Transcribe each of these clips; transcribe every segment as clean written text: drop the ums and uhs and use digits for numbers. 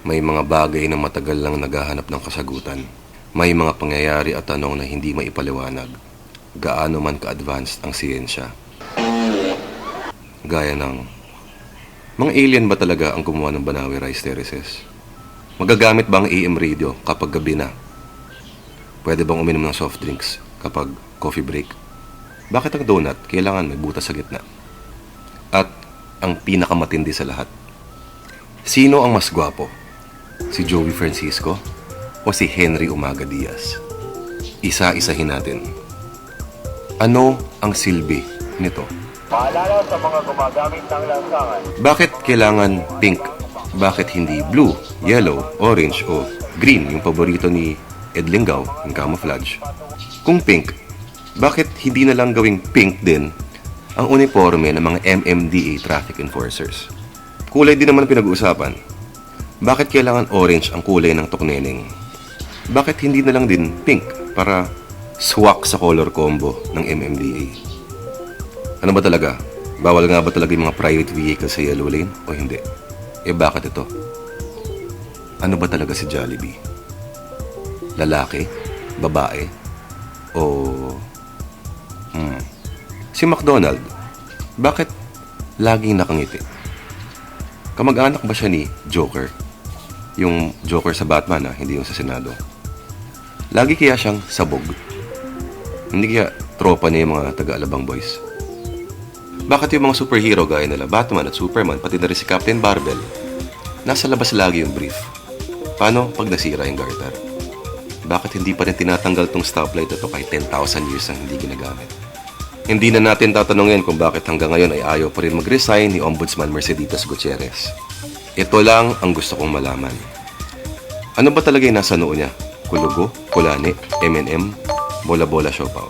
May mga bagay na matagal lang naghahanap ng kasagutan. May mga pangyayari at tanong na hindi maipaliwanag, gaano man ka-advanced ang siyensya. Gaya ng, mga alien ba talaga ang gumawa ng Banawe Rice Terraces? Magagamit ba ang AM radio kapag gabi na? Pwede bang uminom ng soft drinks kapag coffee break? Bakit ang donut kailangan may butas sa gitna? At ang pinakamatindi sa lahat, sino ang mas gwapo? Si Joey Francisco o si Henry Umaga Diaz? Isa-isahin natin. Ano ang silbi nito? Paalala sa mga gumagamit ng lansangan. Bakit kailangan pink? Bakit hindi blue, yellow, orange o green yung paborito ni Ed Lingaw, yung camouflage? Kung pink, bakit hindi na lang gawing pink din ang uniforme ng mga MMDA traffic enforcers? Kulay din naman pinag-uusapan. Bakit kailangan orange ang kulay ng tokneneng? Bakit hindi na lang din pink para swak sa color combo ng MMDA? Ano ba talaga? Bawal nga ba talaga yung mga private vehicle sa yellow lane o hindi? Eh bakit ito? Ano ba talaga si Jollibee? Lalaki? Babae? O... Si McDonald? Bakit laging nakangiti? Kamag-anak ba siya ni Joker? Yung Joker sa Batman, hindi yung sa Senado. Lagi kaya siyang sabog? Hindi kaya tropa niya yung mga taga-Alabang boys? Bakit yung mga superhero gaya nila Batman at Superman, pati na rin si Captain Barbell, nasa labas lagi yung brief? Paano pag nasira yung garter? Bakit hindi pa rin tinatanggal tong stoplight na to kahit 10,000 years ang hindi ginagamit? Hindi na natin tatanungin kung bakit hanggang ngayon ay ayaw pa rin mag-resign ni Ombudsman Merceditas Gutierrez. Ito lang ang gusto kong malaman. Ano ba talaga yung nasa noo niya? Kulugo, kulani, M&M, bola-bola siopaw.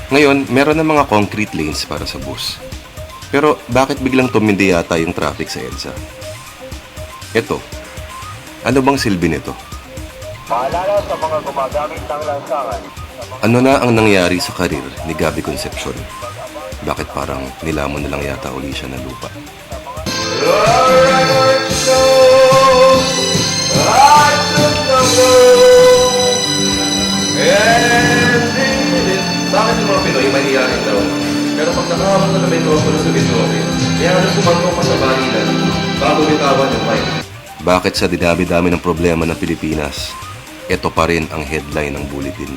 Ngayon, meron na mga concrete lanes para sa bus. Pero bakit biglang tumindi yata yung traffic sa EDSA? Ito, ano bang silbi nito? Paalala sa mga gumagamit ng lansangan. Ano na ang nangyari sa karir ni Gabby Concepcion? Bakit parang nilamon na lang yata uli siya ng lupa? Bakit yung mga Pinoy maniyarin daw? Pero pag nakahawak na mikropono sa videoke, kaya ano sumangkong pa sa balilan bago bitawan yung mic? Bakit sa dinami-dami ng problema ng Pilipinas, ito pa rin ang headline ng bulletin?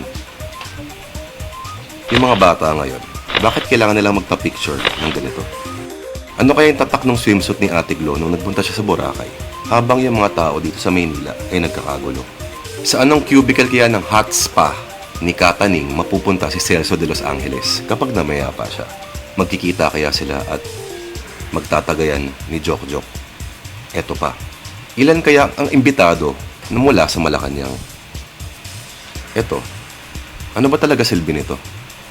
Yung mga bata ngayon, bakit kailangan nilang magpa-picture ng ganito? Ano kaya yung tatak ng swimsuit ni Ate Glo nung nagpunta siya sa Boracay, habang yung mga tao dito sa Maynila ay nagkakagulo? Sa anong cubicle kaya ng hot spa ni Kataning mapupunta si Celso de Los Angeles kapag namaya pa siya? Magkikita kaya sila at magtatagayan ni Jok Jok? Eto pa, ilan kaya ang imbitado na mula sa Malacanang? Eto, ano ba talaga silbi nito?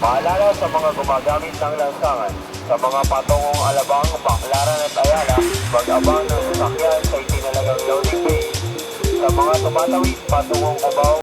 Paalala sa mga gumagamit ng lansangan. Sa mga patungong Alabang, Baclaran at Ayala, mag-abang ng sasakyan sa itinalagang loading bay. Sa mga tumatawid patungong Cubao,